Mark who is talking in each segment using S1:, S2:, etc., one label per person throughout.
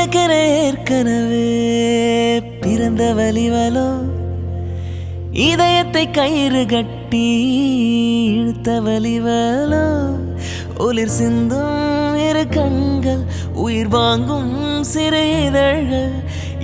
S1: எனக்கென ஏற்கனவே பிறந்த வலிவலோ இதயத்தை கயிறு கட்டி இழுத்த வலிவலோ ஒளிர் சிந்தும் இரு கண்கள் உயிர் வாங்கும் சிறு இதழ்கள்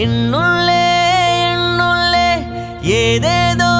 S1: என்னுள்ளே என்னுள்ளே ஏதேதோ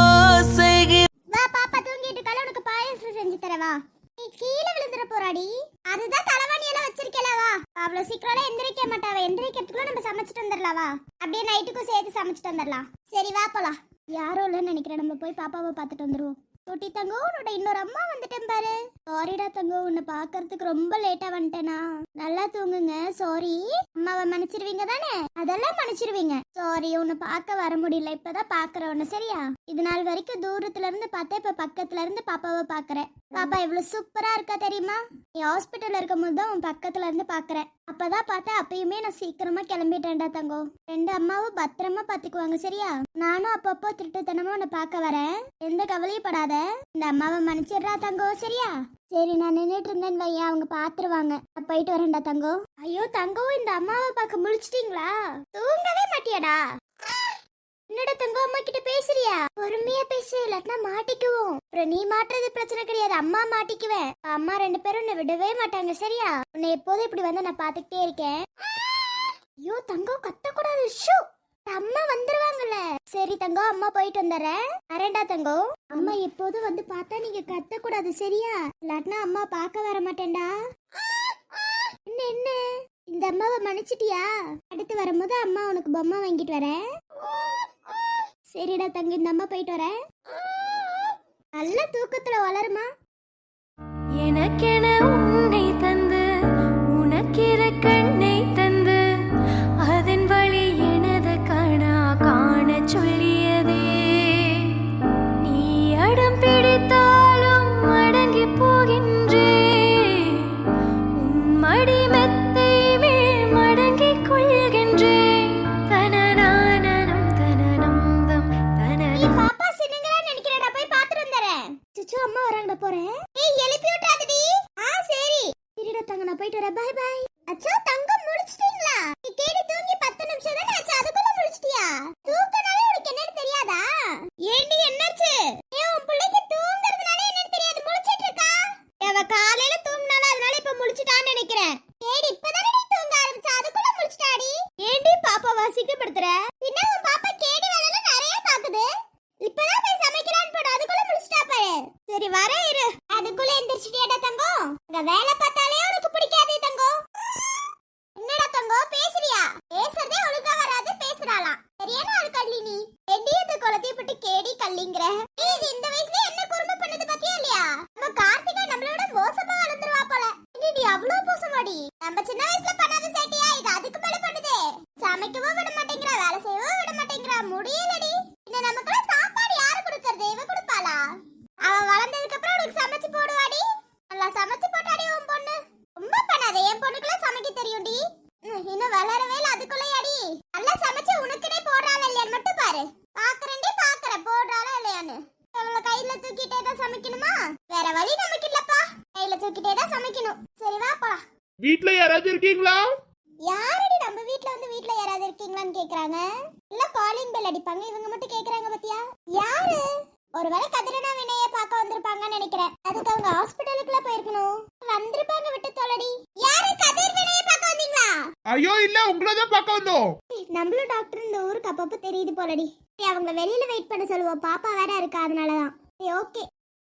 S1: செய்கிற.
S2: வா பாப்பா தூங்கிட்டு இருக்கால, உனக்கு பாயாசம் செஞ்சு தரவா? நீ கீழே விழுந்துற போறாடி. அதுதான் தலைவாணி எல்லாம் வச்சிருக்கல. வா, அவ்வளவு சீக்கிரம் எந்திரிக்க மாட்டாவ. எந்திரிக்கிறதுக்குள்ள நம்ம சமைச்சிட்டு வந்துடலாம். வா, அப்படியே நைட்டுக்கும் சேர்த்து சமைச்சிட்டு வந்துடலாம். சரி வா போலாம். யாரும் இல்லைன்னு நினைக்கிறேன். நம்ம போய் பாப்பாவை பார்த்துட்டு வந்துருவோம். குட்டி தங்கம், உன்னோட இன்னொரு அம்மா வந்துட்டேன் பாரு. சாரிடா தங்கம், உன்னை பாக்குறதுக்கு ரொம்ப லேட்டா வந்துட்டேனா. நல்லா தூங்குங்க. சாரி. அம்மாவை மன்னிச்சிருவீங்க தானே? அதெல்லாம் மன்னிச்சிருவீங்க. சாரி, உன்னை பார்க்க வர முடியல. இப்பதான் பாக்குற உன்னை. சரியா? இது நாள் வரைக்கும் தூரத்துல இருந்து பார்த்தேன், இப்ப பக்கத்துல இருந்து பாப்பாவை பாக்குறேன். பாப்பா எவ்வளவு சூப்பரா இருக்கா தெரியுமா? நீ ஹாஸ்பிட்டல்ல இருக்கும் போது தான் உன் பக்கத்துல இருந்து பாக்குறேன். அப்பதான் பார்த்தேன். அப்பயுமே நான் சீக்கிரமா கிளம்பிட்டேன்டா தங்கம். ரெண்டு அம்மாவும் பத்திரமா பாத்துக்குவாங்க. சரியா? நானும் அப்பப்போ திருட்டுத்தனமா உன்னை பார்க்க வரேன். எந்த கவலையும் படாத. இந்த அம்மாவை மன்னிச்சிடுறா தங்கம். சரியா? சரி, நான் நின்றுட்டு இருந்தேன்னு வையா, அவங்க பாத்துருவாங்க. நான் போயிட்டு வரேன்டா தங்கம். ஐயோ தங்கம், இந்த அம்மாவை பார்க்க முழிச்சிட்டீங்களா? தூங்கவே மாட்டியாடா? என்னடா தங்கம், அம்மா கிட்ட பேசுறியா? பொறுமையா பேசு, இல்லாட்டினா மாட்டிக்குவோம். அப்புறம் நீ மாட்டுறது பிரச்சனை கிடையாது, அம்மா மாட்டிக்குவேன். அம்மா ரெண்டு பேரும் உன்னை விடவே மாட்டாங்க. சரியா? உன்னை எப்போதும் இப்படி வந்து நான் பாத்துக்கிட்டே இருக்கேன். ஐயோ தங்கம், கத்தக்கூடாது. ஷூ, அம்மா வந்துருவாங்கல்ல. சரி தங்கம், அம்மா போயிட்டு வந்துடுறேன். வரேன்டா தங்கம். அம்மா எப்போதும் வந்து பார்த்தா நீங்க கத்தக்கூடாது. சரியா? இல்லாட்டினா அம்மா பார்க்க வர மாட்டேன்டா. என்ன என்ன, இந்த அம்மாவை மன்னிச்சிட்டியா? அடுத்து வரும்போது அம்மா உனக்கு பொம்மை வாங்கிட்டு வரேன். சரிடா தங்க, இந்த அம்மா போயிட்டு வரேன். நல்ல தூக்கத்துல வளருமா.
S3: எனக்கென உன்னை தந்து உனக்கிற கண்ணை தந்து அதன் வழி எனது காணா காண சொல்லியதே. நீ அடம் பிடித்தாலும் அடங்கி போகின்றே. உன் மடி மெத்தை மேல் மடங்கி கொள்கின்றே. தனநானனம் தனனம் தம் தனனம்.
S2: பாப்பா சின்னங்கறா நினைக்கிறேன். போய் பாத்துட்டு வந்துறேன். சுச்சு, அம்மா வராங்கடா. போறேன். ஏய், எழுப்பி விட்டாதடி. சரி சரிடா தங்க, நான் போயிட்டு வரேன். Bye bye. அச்சோ தங்கம், முடிச்சிட்டீங்களா? நீ கேடி தூங்கி 10 நிமிஷம் தானே ஆச்சு, அதுக்குள்ள முடிச்சிட்டியா? தூக்கனாலே உனக்கு என்னன்னு தெரியாதா? ஏண்டி என்னாச்சு? உன் பிள்ளைக்கு தூங்குறதுனால என்னன்னு தெரியாது, முழிச்சிட்டு இருக்கா. அவ காலையில தூங்குனால அதனால இப்ப முழிச்சிட்டான்னு நினைக்கிறேன். கேடி இப்பதானே நீ தூங்க ஆரம்பிச்ச, அதுக்குள்ள முழிச்சிட்டாடி. ஏண்டி பாப்பாவை அசிங்கப்படுத்துற? பின்ன உன் பாப்பா கேடி வேலையில நிறைய பாக்குது. இப்பதான் போய் சமைக்கலான்னு போடு, அதுக்குள்ள முடிச்சிட்டா பாரு. சரி வரேன் இரு. அதுக்குள்ள எந்திரிச்சிட்டியாடா தங்கம்? அங்க வேலை பார்த்தாலே உனக்கு பிடிக்காதே தங்கம். என்னடா தங்கம், பேசுறியா? பேசுறதே ஒழுங்கா வராது, பேசுறாளாம். சரியான ஆள் கள்ளி நீ. எடியது குளத்தை போட்டு கேடி கள்ளிங்கற. இது இந்த வயசுல என்ன குறும்பு பண்ணது பத்தியா இல்லையா? நம்ம கார்த்திகா நம்மளோட மோசமா வளர்ந்துருவா போல. நீ அவ்வளவு மோசமாடி. நம்ம சின்ன வயசுல பண்ணாத சேட்டியா இது அதுக்கு மேல பண்ணுதே. சமைக்கவும் விட மாட்டேங்கிறா, வேலை செய்யவும் விட மாட்டேங்கிறா. முடியலடி. இன்ன நமக்குலாம் சாப்பாடு யாரு கொடுக்கறது? இவ கொடுப்பாளா? அவ வளர்ந்ததுக்கு அப்புறம் உனக்கு சமைச்சு போடுவாடி. நல்லா சமைச்சு போட்டாடி உன் பொண்ணு. ரொம்ப பண்ணாதே, என் பொண்ணுக்குலாம் சமைக்க தெரியும்டி. இன்னும் வளரவே இல்ல, அதுக்குள்ளேயாடி நல்லா சமைச்சு உனக்குனே போடுறாளா இல்லையான்னு மட்டும் பாரு. பாக்குறேன்டி, பாக்குறேன் போடுறாளா இல்லையான்னு. அவளை கையில தூக்கிட்டே தான் சமைக்கணுமா? வேற வழி நமக்கு இல்லப்பா, கையில தூக்கிட்டே தான் சமைக்கணும். சரி வா போலாம்.
S4: வீட்ல யாராவது இருக்கீங்களா?
S2: யாரடி நம்ம வீட்ல வந்து வீட்ல யாராவது இருக்கீங்களான்னு கேக்குறாங்க. இல்ல காலிங் பெல் அடிப்பாங்க, இவங்க மட்டும் கேக்குறாங்க பாத்தியா? யாரு? ஒருவேளை கதிரனா வினைய பார்க்க வந்திருப்பாங்கன்னு நினைக்கிறேன். அதுக்கு அவங்க ஹாஸ்பிடலுக்குள்ள போயிருக்கணும். வந்திருப்பாங்க, விட்டு தொலைடி. யாரு கதிர் வினைய பார்க்க வந்தீங்களா?
S4: ஐயோ இல்ல, உங்களை தான் பார்க்க வந்தோம்.
S2: நம்மளும் டாக்டர் இந்த ஊருக்கு அப்பப்ப தெரியுது போலடி. அவங்க வெளியில வெயிட் பண்ண சொல்லுவோம், பாப்பா வேற இருக்கா அதனாலதான். ஓகே,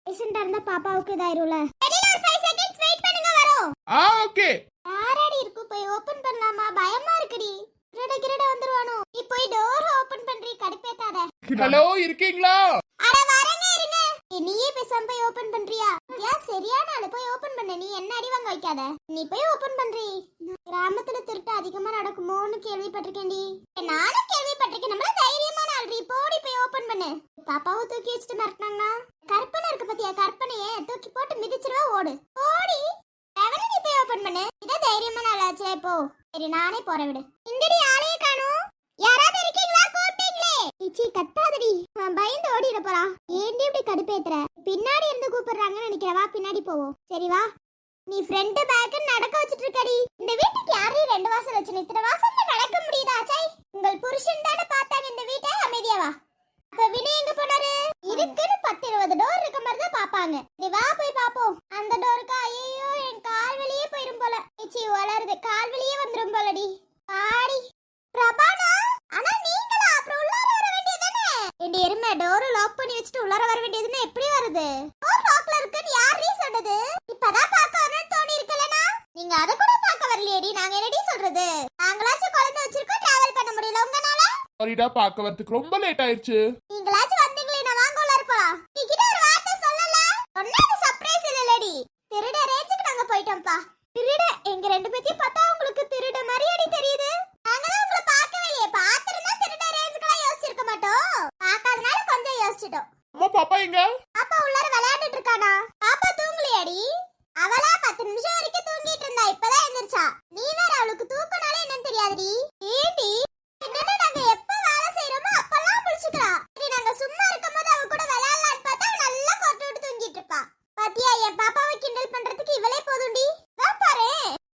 S2: பேஷண்டா இருந்தா பாப்பாவுக்கு இதாயிரும்ல. வெளியில ஒரு 5 செகண்ட்ஸ் வெயிட் பண்ணுங்க, வரோம்.
S4: ஓகே.
S2: யாரடி இருக்கு? போய் ஓபன் பண்ணலாமா? பயமா இருக்குடி. கிரட வந்துருவானோ. நீ போய் டோர் ஓபன் பண்றீ, கடுப்பேத்தாத.
S4: ஹலோ, இருக்கீங்களா?
S2: அட வரேங்க, இருங்க. நீயே பேசாம போய் ஓபன் பண்றியா? சரியான ஆளு, போய் ஓபன் பண்ண. நீ என்ன அடி வாங்க வைக்காத, நீ போய் ஓபன் பண்றீ. கிராமத்துல திருட்டு அதிகமா நடக்குமோன்னு கேள்விப்பட்டிருக்கேன்டி. நானும் கேள்விப்பட்டிருக்கேன். நம்மள தைரியமான ஆள்றி, போடி போய் ஓபன் பண்ணு. பாப்பாவை தூக்கி வச்சுட்டு மிரட்டினாங்கன்னா கற்பனை இருக்கு பத்தியா? கற்பனையே தூக்கி போட்டு மிதிச்சிருவா, ஓடு ஓடி. எவனை நீ போய் ஓபன் பண்ணு. இதான் தைரியமான ஆளாச்சே. இப்போ சரி, நானே போறேன், விடு. இந்தடி ஆளையே காணோம். யாராவது இருக்கீங்களா? கூப்பிட்டீங்களே. இச்சி கத்தாதடி, பயந்து ஓடிட போறா. ஏண்டி இப்படி கடுப்பேத்துற? பின்னாடி இருந்து கூப்பிடுறாங்கன்னு நினைக்கிறவா, பின்னாடி போவோம். சரி வா. நீ ஃப்ரண்ட் பேக் நடக்க வச்சிட்டு இருக்கடி. இந்த வீட்டுக்கு யாரையும் 2 வாசல் வச்சு இத்தனை வாசல்ல உள்ளார வர வேண்டியதுன்னு எப்படி வருது லாக்ல இருக்குன்னு யாரீ சொன்னது இப்பதான் பார்க்க வரணும்னு தோணி இருக்கலனா நீங்க அத கூட பார்க்க வரலையேடி நாங்க என்னடி சொல்றது நாங்களாச்சும் குழந்தை வச்சிருக்கோம் டிராவல் பண்ண முடியல உங்கனால
S4: சாரிடா பார்க்க வரதுக்கு ரொம்ப லேட் ஆயிடுச்சு
S2: நீங்களாச்சும் வந்தீங்களே நான் வாங்க உள்ளார போலாம் நீ கிட்ட ஒரு வார்த்தை சொல்லல சொன்னது சர்ப்ரைஸ் இல்லடி திருட ரேஞ்சுக்கு நாங்க போயிட்டோம்ப்பா திருட எங்க ரெண்டு பேத்தையும் பார்த்தா உங்களுக்கு திருட மாதிரியாடி தெரியுது நாங்க தான் உங்களை பார்க்கவே இல்லையே பார்த்திருந்தா திருட ரேஞ்சுக்குலாம் யோசிச்சிருக்க மாட்டோம் பார்க்காதனால கொஞ்சம் யோசிச்சிட்டோம்
S4: அம்மா பாப்பா எங்க
S2: பாப்பா உள்ளார விளையாடிட்டு இருக்கானா பாப்பா தூங்கலையாடி அவளா 10 நிமிஷம் வரைக்கும் தூங்கிட்டு இருந்தா இப்பதான் எந்திரிச்சா நீ வேற அவளுக்கு தூக்கனாலே என்னன்னு தெரியாதுடி ஏண்டி என்னன்னா நாங்க எப்ப வேலை செய்யறோமோ அப்பெல்லாம் முழிச்சுக்கிறா சரி நாங்க சும்மா இருக்கும்போது அவ கூட விளையாடலான்னு பார்த்தா அவ நல்லா கொட்டு விட்டு தூங்கிட்டு இருப்பா பாத்தியா என் பாப்பாவை கிண்டல் பண்றதுக்கு இவளே போதும்டி தான் பாரு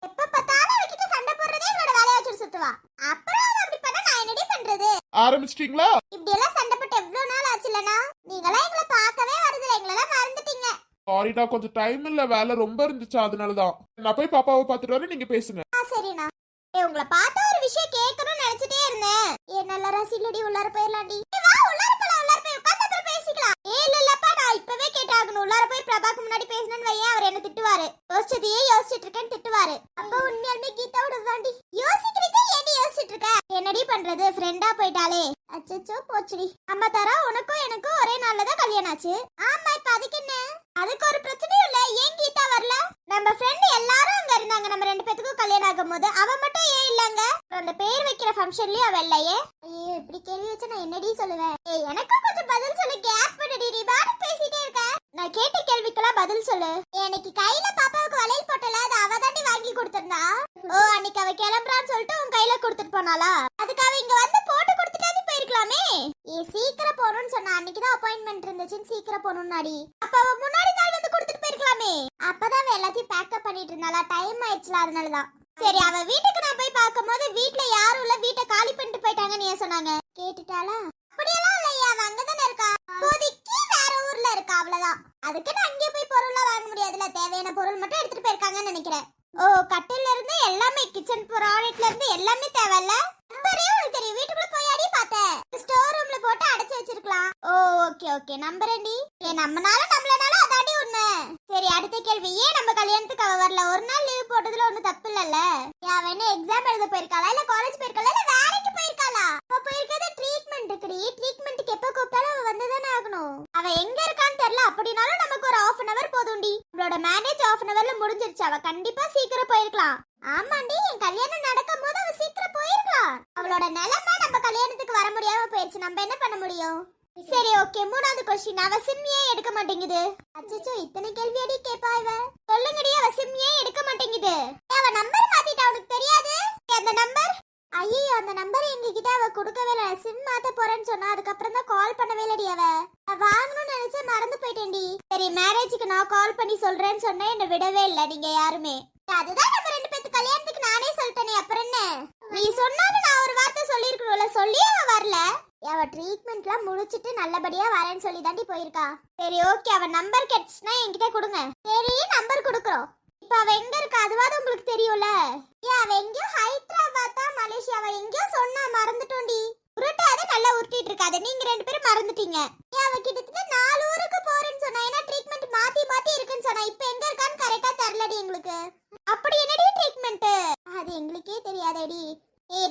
S2: எப்ப பார்த்தாலும் அவகிட்ட சண்டை போடுறதே இவளோட வேலைய வச்சுட்டு சுத்துவா அப்புறம் அவ அப்படி பண்ணா நான் என்னடி பண்றது
S4: ஆரம்பிச்சிட்டீங்களா
S2: இப்படி எல்லாம் சண்டை போட்டு எவ்வளவு நாள் ஆச்சுலனா நீங்களாம் எங்களை பார்க்கவே வரதில்லை எங்களெல்லாம் மறந்துட்டீங்க
S4: சாரிடா கொஞ்சம் டைம் இல்ல வேலை ரொம்ப இருந்துச்சு அதனாலதான் நான் போய் பாப்பாவை பார்த்துட்டு வரேன் நீங்க பேசுங்க
S2: சரிண்ணா உங்களை பார்த்தா ஒரு விஷயம் கேட்கணும்னு நினைச்சிட்டே இருந்தேன் நல்ல ரசிலடி உள்ளார போயிடலாம்டி வா உள்ளார போலாம் உள்ளார போய் உட்கார்ந்து அப்புறம் பேசிக்கலாம் இல்லப்பா நான் இப்பவே கேட்டாகணும் உள்ளார போய் பிரபாக்கு முன்னாடி பேசணும்னு வையேன் அவர் என்ன திட்டுவாரு யோசிச்சதையே யோசிச்சுட்டு இருக்கேன்னு திட்டுவாரு அப்ப உண்மையாலுமே கீதாவோட தாண்டி யோசிக்கிறதே ஏடி யோசிச்சுட்டு இருக்க என்னடி பண்றது ஃப்ரெண்டா போயிட்டாலே அச்சச்சோ போச்சுடி அம்மா தரா உனக்கும் எனக்கும் ஒரே நாள்ல தான் கல்யாணம் ஆச்சு ஆமா இப்ப அதுக்கு என்ன அதுக்கு ஒரு பிரச்சனையும் இல்ல ஏன் கீதா வரல நம்ம ஃப்ரெண்ட் எல்லாரும் அங்க இருந்தாங்க நம்ம ரெண்டு பேத்துக்கும் கல்யாணம் ஆகும்போது அவ மட்டும் ஏன் இல்லங்க அந்த பேர் வைக்கிற ஃபங்க்ஷன்லயே அவ இல்லையே ஐயோ இப்படி கேள்வி வச்சா நான் என்னடி சொல்லுவேன் எனக்கும் கொஞ்சம் பதில் சொல்லு கேப் விடுடி நீ பாட்டு பேசிட்டே இருக்க நான் கேட்ட கேள்விக்கெல்லாம் பதில் சொல்லு எனக்கு கையில பாப்பாவுக்கு வளையல் போட்டல அது அவ தாண்டி வாங்கி கொடுத்திருந்தா ஓ அன்னைக்கு அவ கிளம்புறான்னு சொல்லிட்டு உன் கையில கொடுத்துட்டு போனாளா அதுக்கு அவ இங்க வந்து போட்டு கொடுத்துட்டாது போயிருக்கலாமே சீக்கிரம் போகணும்னு சொன்னா அன்னைக்குதான் அப்பாயின்மெண்ட் இருந்துச்சுன்னு சீக்கிரம் போகணும்னாடி அப்ப அவ முன்னாடி நாள் வந்து கொடுத்துட்டு போயிருக்கலாமே அப்பதான் அவ எல்லாத்தையும் பேக்கப் பண்ணிட்டு இருந்தாளா டைம் ஆயிடுச்சுல அதனாலதான் சரி அவ வீட்டுக்கு நான் போய் பார்க்கும்போது வீட்ல யாரும் இல்ல வீட்டை காலி பண்ணிட்டு போயிட்டாங்கன்னு ஏன் சொன்னாங்க கேட்டுட்டாளா அப்படியெல்லாம் இல்லையா அவ அங்கதானே இருக்கா இப்போதைக்கு வேற ஊர்ல இருக்கா அவ்வளவுதான் அதுக்கு நான் அங்கேயே போய் பொருள்லாம் வாங்க முடியாதுல தேவையான பொருள் மட்டும் எடுத்துட்டு போயிருக்காங்கன்னு நினைக்கிறேன் ஓ கட்டில இருந்து எல்லாமே கிச்சன் ப்ராடக்ட்ல இருந்து எல்லாமே தேவையில்ல நம்பரே உனக்கு தெரியும் வீட்டுக்குள்ள போய் அடி பார்த்தேன் ஸ்டோர் ரூம்ல போட்டு அடைச்சு வச்சிருக்கலாம் ஓ ஓகே ஓகே நம்பர் அடி நம்மனால நம்மளனால அதாடி உண்மை சரி அடுத்த கேள்வி ஏன் நம்ம கல்யாணத்துக்கு அவ வரல ஒரு நாள் லீவ் போட்டதுல ஒண்ணும் தப்பு இல்லல்ல அவ என்ன எக்ஸாம் எழுத போயிருக்காளா இல்ல காலேஜ் போயிருக்காளா இல்ல வேலைக்கு போயிருக்காளா அவ போயிருக்கிறது ட்ரீட்மெண்ட்டுக்குடி ட்ரீட்மெண்ட்டுக்கு எப்ப கூப்பிட்டாலும் அவ வந்துதானே ஆகணும் அவ எங்க இருக்கான்னு தெரியல அப்படினாலும் நமக்கு ஒரு 1/2 hour போதும்டி நம்மளோட மேரேஜ் 1/2 hourல முடிஞ்சிருச்சு அவ கண்டிப்பா சீக்கிரம் போயிருக்கலாம் ஆமாண்டி என் கல்யாணம் நடக்கும் போது அவ சீக்கிரம் போயிருக்கலாம் அவளோட நிலைமை நம்ம கல்யாணத்துக்கு வர முடியாம போயிருச்சு நம்ம என்ன பண்ண முடியும் சரி ஓகே மூணாவது क्वेश्चन அவ சிம் ஏன் எடுக்க மாட்டேங்குது அச்சச்சோ இத்தனை கேள்வி அடி கேப்பா இவ சொல்லுங்கடி அவ சிம் ஏன் எடுக்க மாட்டேங்குது அவ நம்பர் மாத்திட்டா உனக்கு தெரியாது அந்த நம்பர் ஐயோ அந்த நம்பர் எங்க கிட்ட அவ கொடுக்கவே இல்ல சிம் மாத்த போறேன்னு சொன்னா அதுக்கு அப்புறம் தான் கால் பண்ணவே இல்லடி அவ வாங்கணும்னு நினைச்சே மறந்து போயிட்டேன்டி சரி மேரேஜுக்கு நான் கால் பண்ணி சொல்றேன்னு சொன்னா என்ன விடவே இல்ல நீங்க யாருமே அதுதான் நம்ம ரெண்டு பேத்து கல்யாணத்துக்கு நானே சொல்லிட்டேனே அப்புறம் என்ன நீ சொன்னாலும் நான் ஒரு வார்த்தை சொல்லிருக்கணும்ல சொல்லி அவ வரல அவ ட்ரீட்மெண்ட்லாம் முடிச்சிட்டு நல்லபடியா வரேன்னு சொல்லி தாண்டி போயிருக்கா சரி ஓகே அவ நம்பர் கிடைச்சுனா என்கிட்ட கொடுங்க சரி நம்பர் கொடுக்குறோம் இப்ப அவ எங்க இருக்கா அதுவாது உங்களுக்கு தெரியும்ல அவ எங்கயோ ஹைதராபாத்தா மலேசியாவா எங்கயோ சொன்னா மறந்துட்டோண்டி உருட்டாத நல்லா உருட்டிட்டு இருக்காது நீங்க ரெண்டு பேரும் மறந்துட்டீங்க அவ கிட்டத்தட்ட 4 ஊருக்கு போறேன்னு சொன்னா ஏன்னா ட்ரீட்மெண்ட் மாத்தி மாத்தி இருக்குன்னு சொன்னா இப்ப எங்க இருக்கான்னு கரெக்டா தெரியலடி எங்களுக்கு அப்படி என்னடி ட்ரீட்மெண்ட் அது எங்களுக்கே தெரியாதடி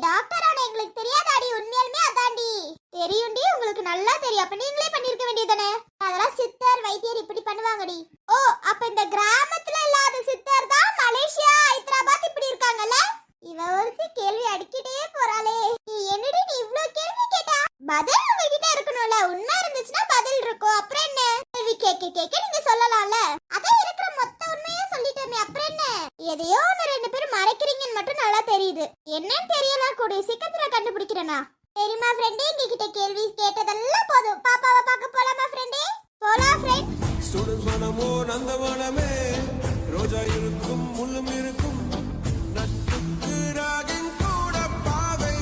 S2: டாக்டர் ஆனா எங்களுக்கு தெரியாதாடி உண்மையாலுமே அதாண்டி தெரியும்டி உங்களுக்கு நல்லா தெரியும் அப்ப நீங்களே பண்ணிருக்க வேண்டியதானே அதெல்லாம் சித்தர் வைத்தியர் இப்படி பண்ணுவாங்கடி ஓ அப்ப இந்த கிராமத்துல இல்லாத சித்தர் தான் மலேசியா ஹைதராபாத் இப்படி இருக்காங்கல்ல இவ ஒருத்தி கேள்வி அடிக்கிட்டே போறாளே என்னடி நீ இவ்ளோ கேள்வி கேட்டா பதில் உங்ககிட்ட இருக்கணும்ல உண்மை இருந்துச்சுன்னா பதில் இருக்கும் அப்புறம் என்ன கேள்வி கேட்க நீங்க சொல்லலாம்ல அதான் இருக்கிற மொத்த உண்மையே சொல்லிட்டோமே அப்புறம் என்ன எதையோ ஒன்னு ரெண்டு பேரும் மறைக்கிறீங்கன்னு மட்டும் நல்லா தெரியுது என்னன்னு தெரியல கூடிய சீக்கிரத்துல கண்டுபிடிக்கிறேனா தெரியுமா ஃப்ரெண்டே எங்ககிட்ட கேள்வி கேட்டதெல்லாம் போதும் பாப்பாவை பார்க்க போலாமா ஃப்ரெண்டே போலாம் ஃப்ரெண்ட்
S5: ஸ்டூடெண்ட்ஸ் மனமோ நந்தவனமே ரோஜா இருக்கும் முள்ளும் இருக்கும் நட்புக்கு ராகின் கூட பாவை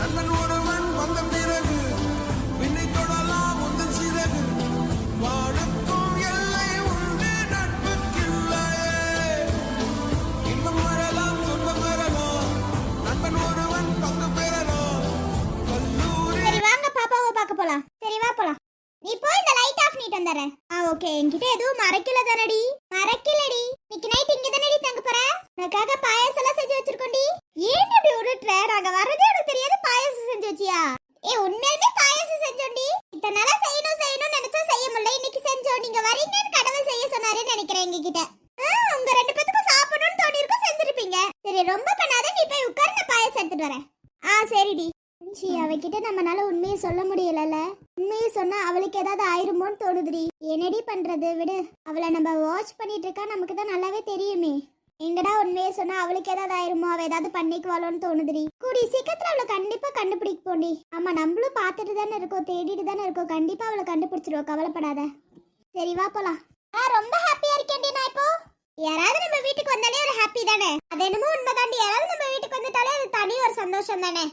S5: நல்லன் ஒருவன் வந்த பிறகு விண்ணை தொடலாம் முந்தன் சிறகு வாழுக்கும் எல்லை உண்டு நட்புக்கில்லையே இன்பம் வரலாம் துன்பம் வரலாம் நண்பன் ஒருவன் பங்கு பெறலாம் கல்லூரி
S2: சரி வாங்க பாப்பாவை பார்க்க போலாம் சரி வா சொல்லாத, நீ போய் உட்கார்ந்து நான் பாயாசம் எடுத்துட்டு வரேன். சரிடி. அவகிட்ட நம்மனால உண்மையை சொல்ல முடியலல்ல. உண்மையை சொன்னா அவளுக்கு ஏதாவது ஆயிருமோன்னு தோணுதுடி. என்னடி பண்றது, விடு. அவளை நம்ம வாட்ச் பண்ணிட்டு இருக்கா, நமக்கு தான் நல்லாவே தெரியுமே. எங்கடா உண்மையை சொன்னா அவளுக்கு ஏதாவது ஆயிருமோ, அவ ஏதாவது பண்ணிக்குவாளோன்னு தோணுதுடி. கூடி சீக்கிரத்துல அவளை கண்டிப்பா கண்டுபிடிக்க போண்டி. ஆமா, நம்மளும் பார்த்துட்டு தானே இருக்கோம், தேடிட்டு தானே இருக்கோம். கண்டிப்பா அவளை கண்டுபிடிச்சிருவோம், கவலைப்படாத. சரி வா போலாம். ரொம்ப ஹாப்பியா இருக்கேன்டி நான் இப்போ. யாராவது நம்ம வீட்டுக்கு வந்தாலே ஒரு ஹாப்பி தானே. அது என்னமோ உண்மைதாண்டி. யாராவது நம்ம வீட்டுக்கு வந்துட்டாலே அது தனி ஒரு சந்தோஷம் தானே.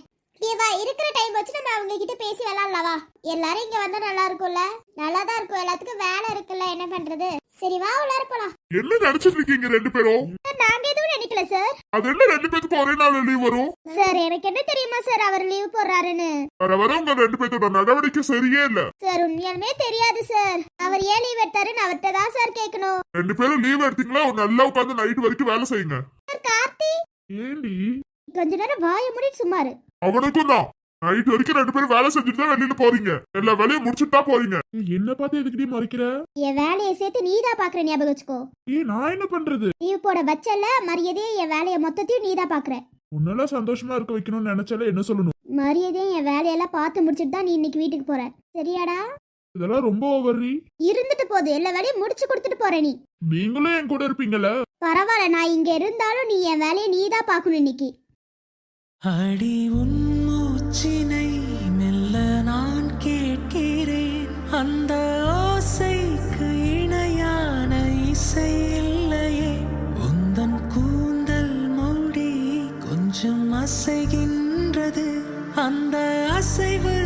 S2: வா, இருக்கிற டைம் வச்சு நம்ம அவங்க கிட்ட பேசி விளாடலாவா? எல்லாரும் இங்க வந்தா நல்லா இருக்கும்ல. நல்லா தான் இருக்கும், எல்லாத்துக்கும் வேலை இருக்குல்ல, என்ன பண்றது. சரி வா, உள்ளார போலாம்.
S4: என்ன நினைச்சிட்டு இருக்கீங்க ரெண்டு பேரும்?
S2: நாங்க எதுவும் நினைக்கல சார்.
S4: அது என்ன ரெண்டு பேருக்கு ஒரே நாள் லீவ் வரும்?
S2: சார் எனக்கு என்ன தெரியுமா சார் அவர் லீவ் போடுறாருன்னு.
S4: வர உங்க ரெண்டு பேர்த்தோட நடவடிக்கை சரியே இல்ல
S2: சார். உண்மையாலுமே தெரியாது சார். அவர் ஏன் லீவ் எடுத்தாருன்னு அவர்கிட்ட தான் சார் கேட்கணும்.
S4: ரெண்டு பேரும் லீவ் எடுத்தீங்களா நல்லா உட்காந்து நைட் வரைக்கும் வேலை செய்யுங்க.
S2: சார் கார்த்தி,
S4: ஏண்டி
S2: கொஞ்ச நேரம் வாய மூடி சும்மாரு.
S4: அவனுக்கும் தான் நைட் வரைக்கும் ரெண்டு பேரும் வேலை செஞ்சுட்டு தான் வெளியில போறீங்க. எல்லா வேலையும் முடிச்சுட்டு தான் போறீங்க. என்ன பார்த்து எதுக்கிட்டே மறைக்கிற?
S2: என் வேலையை சேர்த்து நீதான் பாக்குற, ஞாபகம் வச்சுக்கோ.
S4: நான் என்ன பண்றது?
S2: லீவ் போட பட்சல்ல மரியாதையே என் வேலையை மொத்தத்தையும் நீதான் பாக்குற.
S4: உன்னால சந்தோஷமா இருக்க வைக்கணும்னு நினைச்சாலே என்ன சொல்லணும்?
S2: மரியாதையும் என் வேலையெல்லாம் பார்த்து முடிச்சிட்டு தான் நீ இன்னைக்கு வீட்டுக்கு போற, சரியாடா?
S4: இதெல்லாம் ரொம்ப ஓவர்ரி.
S2: இருந்துட்டு போகுது, எல்லா வேலையும் முடிச்சு கொடுத்துட்டு போற நீ.
S4: நீங்களும் என் கூட இருப்பீங்கல்ல.
S2: பரவாயில்ல, நான் இங்க இருந்தாலும் நீ என் வேலையை நீதான் பாக்கணும் இன்னைக்கு.
S1: அடி உன் மூச்சினை மெல்ல நான் கேட்கிறேன். அந்த ஓசைக்கு இணையான இசை இல்லையே. உந்தன் கூந்தல் மூடி கொஞ்சம் அசைகின்றது. அந்த அசைவு